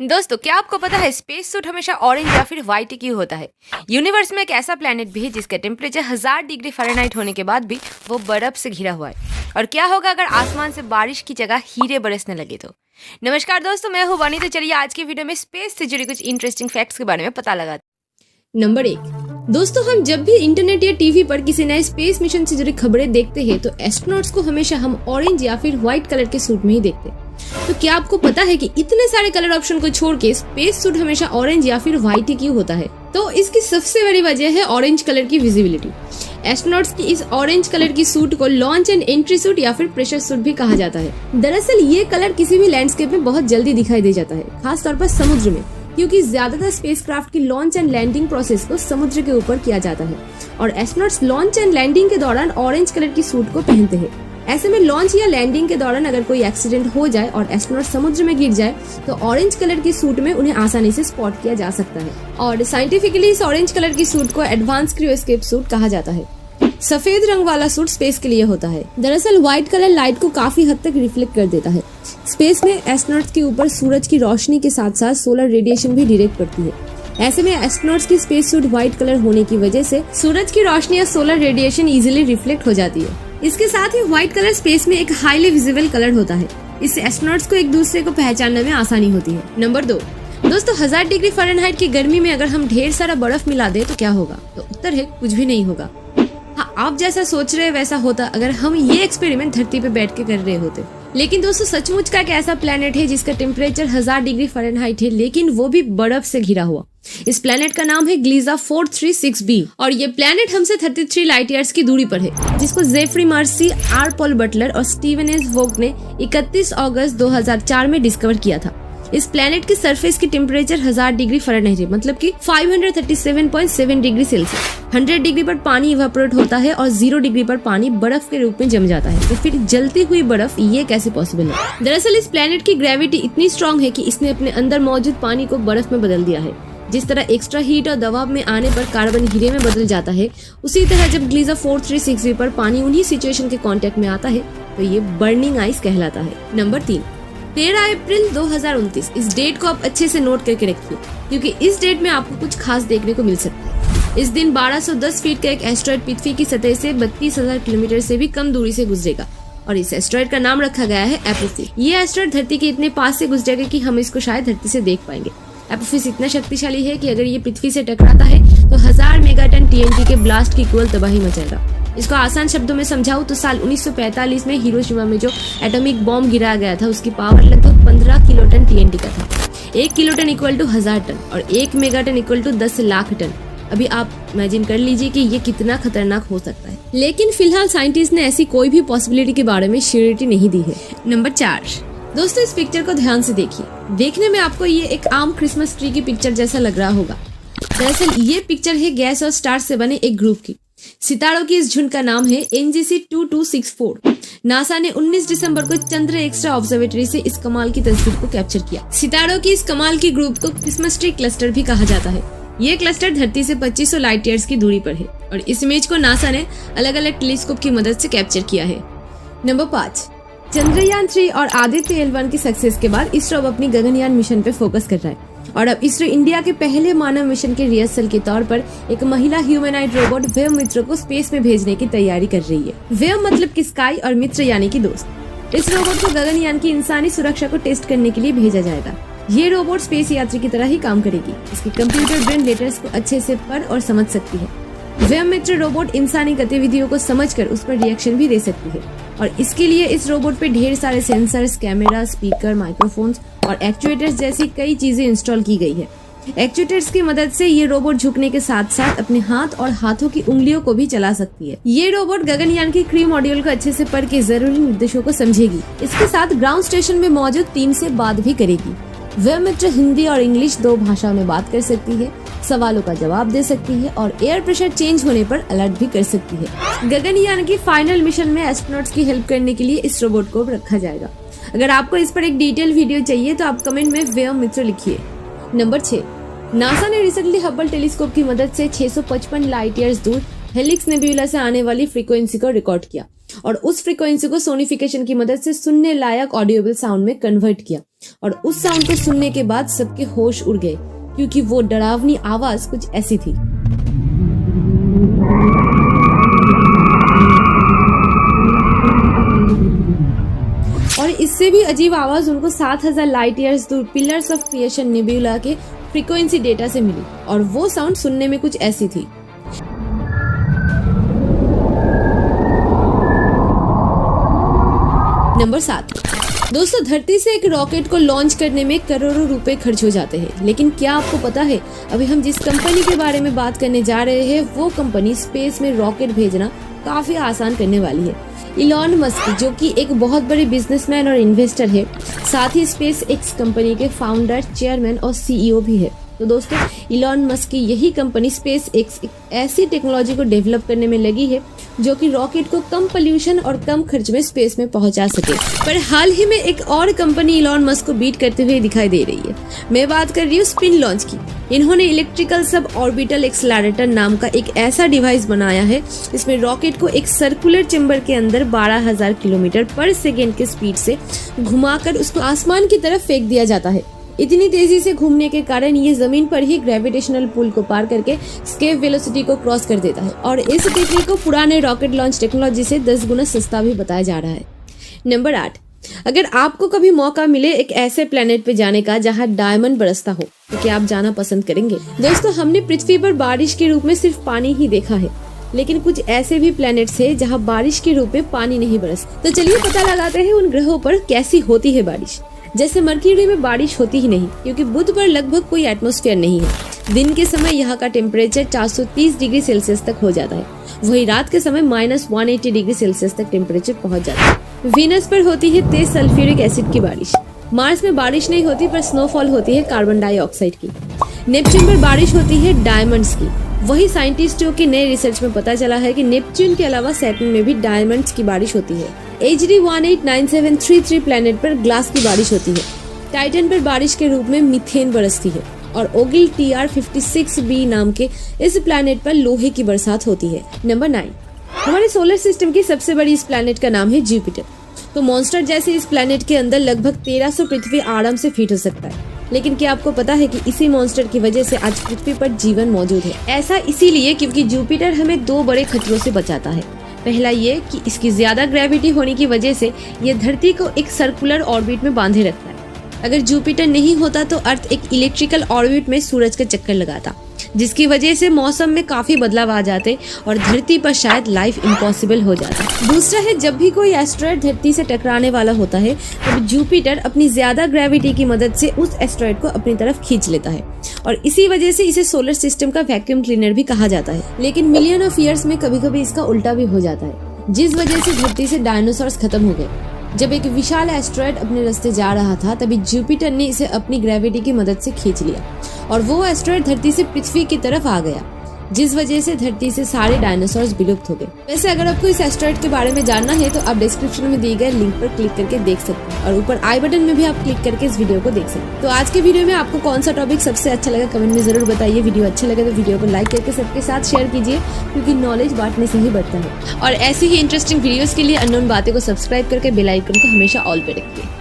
दोस्तों, क्या आपको पता है स्पेस सूट हमेशा ऑरेंज या फिर व्हाइट क्यों होता है? यूनिवर्स में एक ऐसा प्लेनेट भी है जिसका टेम्परेचर 1000 डिग्री फ़ारेनहाइट होने के बाद भी वो बर्फ से घिरा हुआ है। और क्या होगा अगर आसमान से बारिश की जगह हीरे बरसने लगे तो? नमस्कार दोस्तों, मैं हूं वानी। तो चलिए आज की वीडियो में स्पेस से जुड़ी कुछ इंटरेस्टिंग फैक्ट्स के बारे में पता लगाते हैं। नंबर 1। दोस्तों, हम जब भी इंटरनेट या टीवी पर किसी नए स्पेस मिशन से जुड़ी खबरें देखते हैं तो एस्ट्रोनॉट्स को हमेशा हम ऑरेंज या फिर व्हाइट कलर के सूट में ही देखते हैं। तो क्या आपको पता है कि इतने सारे कलर ऑप्शन को छोड़ के स्पेस सूट हमेशा ऑरेंज या फिर व्हाइट ही क्यों होता है? तो इसकी सबसे बड़ी वजह है ऑरेंज कलर की विजिबिलिटी। एस्ट्रोनॉट्स की इस ऑरेंज कलर की सूट को लॉन्च एंड एंट्री सूट या फिर प्रेशर सूट भी कहा जाता है। दरअसल ये कलर किसी भी लैंडस्केप में बहुत जल्दी दिखाई दे जाता है, खास तौर पर समुद्र में, क्योंकि ज्यादातर स्पेसक्राफ्ट की लॉन्च एंड लैंडिंग प्रोसेस को समुद्र के ऊपर किया जाता है और एस्ट्रोनॉट्स लॉन्च एंड लैंडिंग के दौरान ऑरेंज कलर की सूट को पहनते हैं। ऐसे में लॉन्च या लैंडिंग के दौरान अगर कोई एक्सीडेंट हो जाए और एस्ट्रोनॉट समुद्र में गिर जाए तो ऑरेंज कलर की सूट में उन्हें आसानी से स्पॉट किया जा सकता है। और साइंटिफिकली इस ऑरेंज कलर की सूट को एडवांस क्रू एस्केप सूट कहा जाता है। सफेद रंग वाला सूट स्पेस के लिए होता है। दरअसल व्हाइट कलर लाइट को काफी हद तक रिफ्लेक्ट कर देता है। स्पेस में एस्ट्रोनॉट्स के ऊपर सूरज की रोशनी के साथ साथ सोलर रेडिएशन भी डायरेक्ट पड़ती है। ऐसे में एस्ट्रोनॉट्स की स्पेस सूट व्हाइट कलर होने की वजह से सूरज की रोशनी या सोलर रेडिएशन इजीली रिफ्लेक्ट हो जाती है। इसके साथ ही व्हाइट कलर स्पेस में एक हाईली विजिबल कलर होता है। इससे एस्ट्रोनॉट्स को एक दूसरे को पहचानने में आसानी होती है। नंबर 2। दोस्तों, 1000 डिग्री फ़ारेनहाइट की गर्मी में अगर हम ढेर सारा बर्फ मिला दे तो क्या होगा? तो उत्तर है कुछ भी नहीं होगा। हाँ, आप जैसा सोच रहे हैं वैसा होता अगर हम ये एक्सपेरिमेंट धरती पे बैठ के कर रहे होते। लेकिन दोस्तों, सचमुच का एक ऐसा प्लेनेट है जिसका टेम्परेचर 1000 डिग्री फ़ारेनहाइट है, लेकिन वो भी बर्फ से घिरा हुआ। इस प्लेनेट का नाम है ग्लीजा 436b और ये प्लेनेट हमसे 33 लाइट ईयर्स की दूरी पर है, जिसको Geoffrey Marcy, R Paul Butler और स्टीवन एस वोग ने 31 अगस्त 2004 में डिस्कवर किया था। इस प्लेनेट की सरफेस की टेम्परेचर 1000 डिग्री फ़ारेनहाइट है, मतलब कि 537.7 डिग्री सेल्सियस। 100 डिग्री पर पानी इवेपोरेट होता है और 0 डिग्री पर पानी बर्फ के रूप में जम जाता है। तो फिर जलती हुई बर्फ ये कैसे पॉसिबल है? दरअसल इस प्लेनेट की ग्रेविटी इतनी स्ट्रॉन्ग है कि इसने अपने अंदर मौजूद पानी को बर्फ में बदल दिया है। जिस तरह एक्स्ट्रा हीट और दबाव में आने पर कार्बन हीरे में बदल जाता है, उसी तरह जब ग्लीजा 436b पर पानी उन्हीं सिचुएशन के कांटेक्ट में आता है तो ये बर्निंग आइस कहलाता है। नंबर 3। 13 अप्रैल 2029। इस डेट को आप अच्छे से नोट करके रखिए, क्योंकि इस डेट में आपको कुछ खास देखने को मिल सकता है। इस दिन 1210 फीट का एक एस्ट्रॉयड पृथ्वी की सतह से 32,000 किलोमीटर से भी कम दूरी से गुजरेगा और इस एस्ट्रॉयड का नाम रखा गया है एपोफिस। ये एस्ट्रॉयड धरती के इतने पास से गुजरेगा कि हम इसको शायद धरती से देख पाएंगे। एपोफिस इतना शक्तिशाली है कि अगर ये पृथ्वी से टकराता है तो 1000 मेगाटन TNT के ब्लास्ट की इक्वल तबाही मचाएगा। इसको आसान शब्दों में समझाऊं तो साल 1945 में हिरोशिमा में जो एटॉमिक बॉम्ब गिराया गया था उसकी पावर लगभग 15 किलोटन TNT का था। 1 किलोटन इक्वल टू 1000 टन और 1 megaton equal to 10 lakh ton. अभी आप इमेजिन कर लीजिए कि ये कितना खतरनाक हो सकता है। लेकिन फिलहाल साइंटिस्ट ने ऐसी कोई भी पॉसिबिलिटी के बारे में श्योरिटी नहीं दी है। नंबर 4। दोस्तों, इस पिक्चर को ध्यान से देखिए। देखने में आपको ये एक आम क्रिसमस ट्री की पिक्चर जैसा लग रहा होगा। दरअसल ये पिक्चर है गैस और स्टार से बने एक ग्रुप की। सितारों की इस झुंड का नाम है NGC 2264। नासा ने 19 दिसंबर को चंद्र एक्स्ट्रा ऑब्जर्वेटरी से इस कमाल की तस्वीर को कैप्चर किया। सितारों की इस कमाल की ग्रुप को क्रिसमस ट्री क्लस्टर भी कहा जाता है। ये क्लस्टर धरती से 2500 लाइट ईयर्स की दूरी पर है और इस इमेज को नासा ने अलग अलग टेलीस्कोप की मदद से कैप्चर किया है। नंबर 5। चंद्रयान 3 और आदित्य L1 की सक्सेस के बाद इसरो अब अपनी गगनयान मिशन पे फोकस कर रहा है और अब इसरो इंडिया के पहले मानव मिशन के रिहर्सल के तौर पर एक महिला ह्यूमनॉइड रोबोट वेव मित्र को स्पेस में भेजने की तैयारी कर रही है। वेव मतलब कि स्काई और मित्र यानी कि दोस्त। इस रोबोट को गगनयान की इंसानी सुरक्षा को टेस्ट करने के लिए भेजा जाएगा। ये रोबोट स्पेस यात्री की तरह ही काम करेगी। इसकी कंप्यूटर ब्रेन लेटर्स को अच्छे से पढ़ और समझ सकती है। वेव मित्र रोबोट इंसानी गतिविधियों को समझकर उस पर रिएक्शन भी दे सकती है और इसके लिए इस रोबोट पे ढेर सारे सेंसर्स, कैमरा, स्पीकर, माइक्रोफोन्स और एक्चुएटर्स जैसी कई चीजें इंस्टॉल की गई है। एक्चुएटर्स की मदद से ये रोबोट झुकने के साथ साथ अपने हाथ और हाथों की उंगलियों को भी चला सकती है। ये रोबोट गगनयान की क्रू मॉड्यूल को अच्छे से पढ़ के जरूरी निर्देशों को समझेगी। इसके साथ ग्राउंड स्टेशन में मौजूद टीम से बात भी करेगी। वेव मित्र हिंदी और इंग्लिश 2 भाषाओं में बात कर सकती है, सवालों का जवाब दे सकती है और एयर प्रेशर चेंज होने पर अलर्ट भी कर सकती है। गगनयान की फाइनल मिशन में एस्ट्रोनॉट्स की हेल्प करने के लिए इस रोबोट को रखा जाएगा। अगर आपको इस पर एक डिटेल वीडियो चाहिए तो आप कमेंट में वेव मित्र लिखिए। नंबर 6। नासा ने रिसेंटली हबल टेलीस्कोप की मदद से 655 लाइट ईयर्स दूर हेलिक्स नेबुला से आने वाली फ्रीक्वेंसी को रिकॉर्ड किया और उस फ्रीक्वेंसी को सोनिफिकेशन की मदद से सुनने लायक ऑडियोबल साउंड में कन्वर्ट किया। और उस साउंड को सुनने के बाद सबके होश उड़ गए, क्योंकि वो डरावनी आवाज कुछ ऐसी थी। और इससे भी अजीब आवाज उनको 7000 लाइट ईयर्स दूर पिलर्स ऑफ क्रिएशन नेबुला के फ्रीक्वेंसी डेटा से मिली, और वो साउंड सुनने में कुछ ऐसी थी। नंबर 7। दोस्तों, धरती से एक रॉकेट को लॉन्च करने में करोड़ों रुपए खर्च हो जाते हैं, लेकिन क्या आपको पता है अभी हम जिस कंपनी के बारे में बात करने जा रहे हैं वो कंपनी स्पेस में रॉकेट भेजना काफी आसान करने वाली है। इलॉन मस्क, जो कि एक बहुत बड़े बिजनेसमैन और इन्वेस्टर है, साथ ही स्पेस एक्स कंपनी के फाउंडर, चेयरमैन और सीईओ भी है। तो दोस्तों, इलॉन मस्क की यही कंपनी स्पेस एक्स एक ऐसी टेक्नोलॉजी को डेवलप करने में लगी है जो कि रॉकेट को कम पोल्यूशन और कम खर्च में स्पेस में पहुंचा सके। पर हाल ही में एक और कंपनी इलॉन मस्क को बीट करते हुए दिखाई दे रही है। मैं बात कर रही हूँ स्पिन लॉन्च की। इन्होंने इलेक्ट्रिकल सब ऑर्बिटल एक्सेलरेटर नाम का एक ऐसा डिवाइस बनाया है, इसमें रॉकेट को एक सर्कुलर चेंबर के अंदर 12,000 किलोमीटर पर सेकेंड के स्पीड से घुमाकर उसको आसमान की तरफ फेंक दिया जाता है। इतनी तेजी से घूमने के कारण ये जमीन पर ही ग्रेविटेशनल पुल को पार करके स्केप वेलोसिटी को क्रॉस कर देता है, और इस टेक्निक को पुराने रॉकेट लॉन्च टेक्नोलॉजी से 10 गुना सस्ता भी बताया जा रहा है। नंबर 8। अगर आपको कभी मौका मिले एक ऐसे प्लेनेट पे जाने का जहां डायमंड बरसता हो, तो क्या आप जाना पसंद करेंगे? दोस्तों, हमने पृथ्वी पर बारिश के रूप में सिर्फ पानी ही देखा है, लेकिन कुछ ऐसे भी प्लैनेट्स हैं जहां बारिश के रूप में पानी नहीं बरसता। तो चलिए पता लगाते हैं उन ग्रहों पर कैसी होती है बारिश। जैसे मरक्यूरी में बारिश होती ही नहीं, क्योंकि बुध पर लगभग कोई एटमॉस्फेयर नहीं है। दिन के समय यहाँ का टेम्परेचर 430 डिग्री सेल्सियस तक हो जाता है, वही रात के समय -180 डिग्री सेल्सियस तक टेम्परेचर पहुँच जाता है। वीनस पर होती है तेज सल्फ्यूरिक एसिड की बारिश। मार्स में बारिश नहीं होती, पर स्नोफॉल होती है कार्बन डाइऑक्साइड की। नेपच्यून पर बारिश होती है डायमंड्स की। वही साइंटिस्टों के नए रिसर्च में पता चला है कि नेपच्यून के अलावा सैटर्न में भी डायमंड्स की बारिश होती है। HD 189733 प्लैनेट पर ग्लास की बारिश होती है। टाइटन पर बारिश के रूप में मीथेन बरसती है, और ओगिल TR56b नाम के इस प्लैनेट पर लोहे की बरसात होती है। नंबर 9। हमारे सोलर सिस्टम की सबसे बड़ी इस प्लैनेट का नाम है जुपिटर। तो मॉन्स्टर जैसे इस प्लैनेट के अंदर लगभग 1300 पृथ्वी आराम से फिट हो सकता है, लेकिन क्या आपको पता है कि इसी मॉन्स्टर की वजह से आज पृथ्वी पर जीवन मौजूद है? ऐसा इसीलिए क्योंकि जुपिटर हमें 2 बड़े खतरों से बचाता है। पहला ये कि इसकी ज्यादा ग्रेविटी होने की वजह से ये धरती को एक सर्कुलर ऑर्बिट में बांधे रखता है। अगर जुपिटर नहीं होता तो अर्थ एक इलेक्ट्रिकल ऑर्बिट में सूरज का चक्कर लगाता, जिसकी वजह से मौसम में काफी बदलाव आ जाते और धरती पर शायद लाइफ इम्पॉसिबल हो जाता। दूसरा है, जब भी कोई एस्ट्रॉयड धरती से टकराने वाला होता है तब जुपिटर अपनी ज्यादा ग्रेविटी की मदद से उस एस्ट्रॉयड को अपनी तरफ खींच लेता है, और इसी वजह से इसे सोलर सिस्टम का वैक्यूम क्लीनर भी कहा जाता है। लेकिन मिलियन ऑफ ईयर्स में कभी कभी इसका उल्टा भी हो जाता है, जिस वजह से धरती से डायनासोर्स खत्म हो गए। जब एक विशाल एस्ट्रॉयड अपने रास्ते जा रहा था, तभी जुपिटर ने इसे अपनी ग्रेविटी की मदद से खींच लिया, और वो एस्ट्रॉयड धरती से पृथ्वी की तरफ आ गया, जिस वजह से धरती से सारे डायनासोर्स विलुप्त हो गए। वैसे अगर आपको इस एस्ट्रॉयड के बारे में जानना है तो आप डिस्क्रिप्शन में दिए गए लिंक पर क्लिक करके देख सकते हैं, और ऊपर आई बटन में भी आप क्लिक करके इस वीडियो को देख सकते हैं। तो आज के वीडियो में आपको कौन सा टॉपिक सबसे अच्छा लगा कमेंट में जरूर बताइए। वीडियो अच्छा लगे तो वीडियो को लाइक करके सबके साथ शेयर कीजिए, क्योंकि नॉलेज बांटने से ही बढ़ता है। और ऐसी ही इंटरेस्टिंग वीडियोस के लिए अननोन बातें को सब्सक्राइब करके बेल आइकन को हमेशा ऑल पे रखिए।